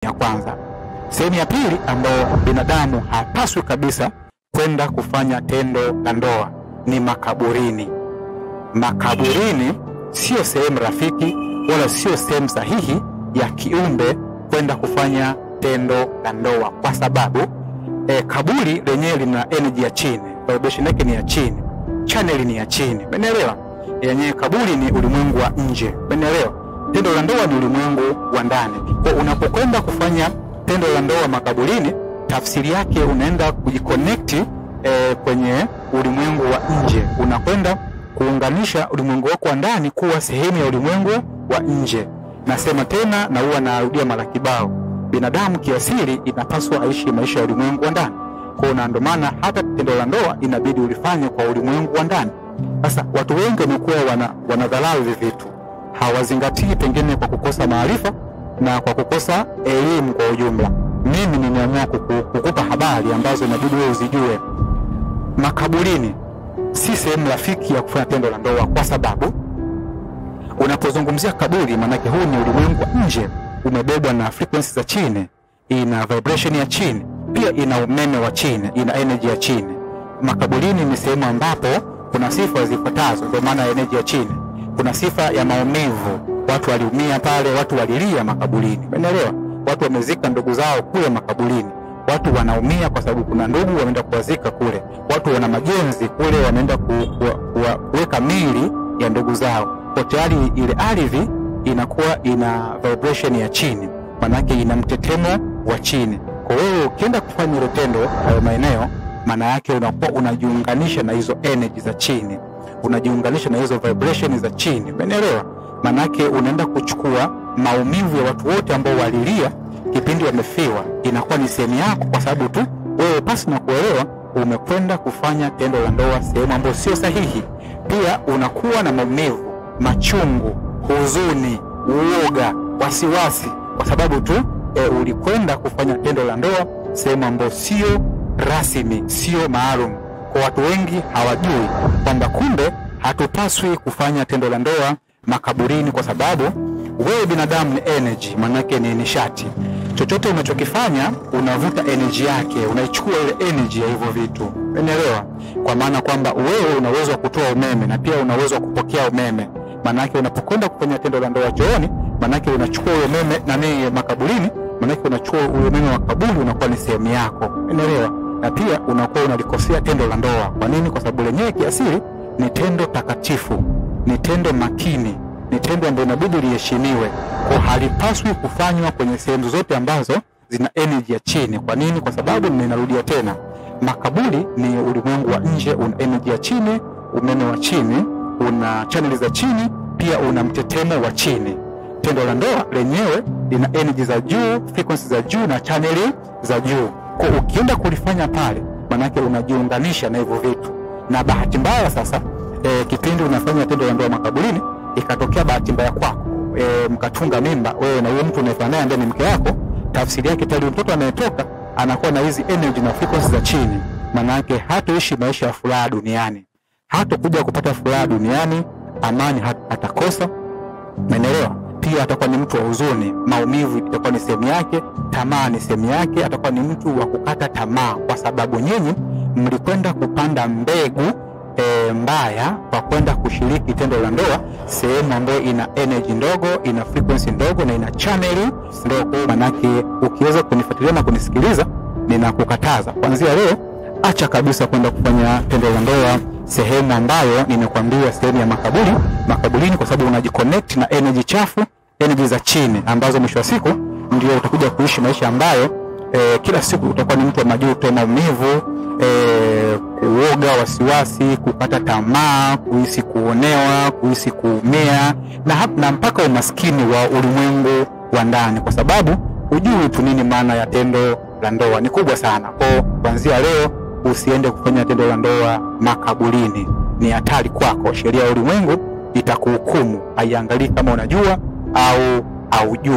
ya kwanza. Sehemu ya pili ambayo binadamu hapaswi kabisa kwenda kufanya tendo la ndoa ni makaburini. Makaburini sio sehemu rafiki wala sio sehemu sahihi ya kiumbe kwenda kufanya tendo la ndoa, kwa sababu kaburi lenyewe lina energy ya chini, vibration yake ni ya chini, channel ni ya chini, umeelewa? Yenyewe kaburi ni ulimwengu wa nje, umeelewa? Tendo la ndoa ni ulimwengu wa ndani. Kwa unapokwenda kufanya tendo la ndoa makaburini, tafsiri yake unaenda kujiconnect kwenye ulimwengu wa nje, unakwenda kuunganisha ulimwengu wako wa ndani kuwa sehemu ya ulimwengu wa nje. Nasema tena na huwa narudia mara kibao, binadamu kiasili inapaswa aishi maisha ya ulimwengu wa ndani. Kwa ndio maana hata tendo la ndoa inabidi ulifanye kwa ulimwengu wa ndani. Sasa watu wengi wamekuwa wanadharau hivi vitu, hawazingatii, pengine kwa kukosa maarifa na kwa kukosa elimu kwa ujumla. Mimi nimeamua kukupa habari ambazo inabidi wewe uzijue. Makaburini si sehemu rafiki ya kufanya tendo la ndoa, kwa sababu unapozungumzia kaburi, maana yake huu ni ulimwengu nje, umebebwa na frequency za chini, ina vibration ya chini, pia ina umeme wa chini, ina energy ya chini. Makaburini ni sehemu ambapo kuna sifa zifuatazo, kwa maana ya energy ya chini. Kuna sifa ya maumivu, watu waliumia pale, watu walilia makaburini, umeelewa? Watu wamezika ndugu zao kule makaburini, watu wanaumia kwa sababu kuna ndugu wameenda kuwazika kule, watu wana majenzi kule, wameenda kuweka mili ya ndugu zao. Kwa tayari ile ardhi inakuwa ina vibration ya chini, manake ina mtetemo wa chini. Kwa hiyo ukienda kufanya ile tendo hayo maeneo, maana yake unakuwa unajiunganisha na hizo energy za chini, unajiunganisha na hizo vibration za chini, umeelewa? Manake unaenda kuchukua maumivu ya watu wote ambao walilia kipindi wamefiwa, inakuwa ni sehemu yako, kwa sababu tu wewe pasi na kuelewa umekwenda kufanya tendo la ndoa sehemu ambayo sio sahihi. Pia unakuwa na maumivu, machungu, huzuni, uoga, wasiwasi, kwa sababu tu ulikwenda kufanya tendo la ndoa sehemu ambayo sio rasmi, sio maalum. Kwa watu wengi hawajui kwamba kumbe hatupaswi kufanya tendo la ndoa makaburini, kwa sababu wewe binadamu ni energy, manake ni nishati. Chochote unachokifanya unavuta energy yake, unaichukua ile energy ya hivyo vitu, umeelewa? Kwa maana kwamba wewe una uwezo wa kutoa umeme na pia una uwezo wa kupokea umeme. Manake unapokwenda kufanya tendo la ndoa chooni, manake unachukua ule umeme, na ni makaburini, manake unachukua ule umeme wa kaburi, unakuwa ni sehemu yako, umeelewa? Na pia unakuwa unalikosea tendo la ndoa. Kwa nini? Kwa sababu lenyewe kiasili ni tendo takatifu, ni tendo makini, ni tendo ambalo inabidi liheshimiwe. Kwa halipaswi kufanywa kwenye sehemu zote ambazo zina energy ya chini. Kwa nini? Kwa sababu ninarudia tena, makaburi ni ulimwengu wa nje, una energy ya chini, umeme wa chini, una channel za chini, pia una mtetemo wa chini. Tendo la ndoa lenyewe lina energy za juu, frequency za juu na channel za juu. Kwa ukienda kulifanya pale, manake unajiunganisha na hivyo vitu. Na bahati mbaya sasa, kipindi unafanya tendo la ndoa makaburini, ikatokea bahati mbaya kwako, mkatunga mimba wewe na huyo mtu unayefanya naye ndani mke wako, tafsiri yake tayari mtoto anayetoka anakuwa na hizi energy na frequency za chini, manake hatoishi maisha ya furaha duniani, hatakuja kupata furaha duniani, amani atakosa, umeelewa? Pia atakuwa ni mtu wa huzuni, maumivu itakuwa ni sehemu yake, tamaa ni sehemu yake, atakuwa ni mtu wa kukata tamaa, kwa sababu nyinyi mlikwenda kupanda mbegu mbaya kwa kwenda kushiriki tendo la ndoa sehemu ambayo ina energy ndogo, ina frequency ndogo na ina channel ndogo. Manake ukiweza kunifuatilia na kunisikiliza, ninakukataza kuanzia leo, acha kabisa kwenda kufanya tendo la ndoa sehemu ambayo nimekwambia, sehemu ya makaburini, kwa sababu unajiconnect na energy chafu, energy za chini, ambazo mwisho wa siku ndio utakuja kuishi maisha ambayo kila siku utakuwa ni mtu wa majuto, maumivu, kuoga, wasiwasi, kukata tamaa, kuhisi kuonewa, kuhisi kuumia, na mpaka umaskini wa ulimwengu wa ndani, kwa sababu hujui tu nini maana ya tendo la ndoa. Ni kubwa sana. Kwa kuanzia leo usiende kufanya tendo la ndoa makaburini, ni hatari kwako. Sheria ya ulimwengu itakuhukumu, haiangalii kama unajua au haujui.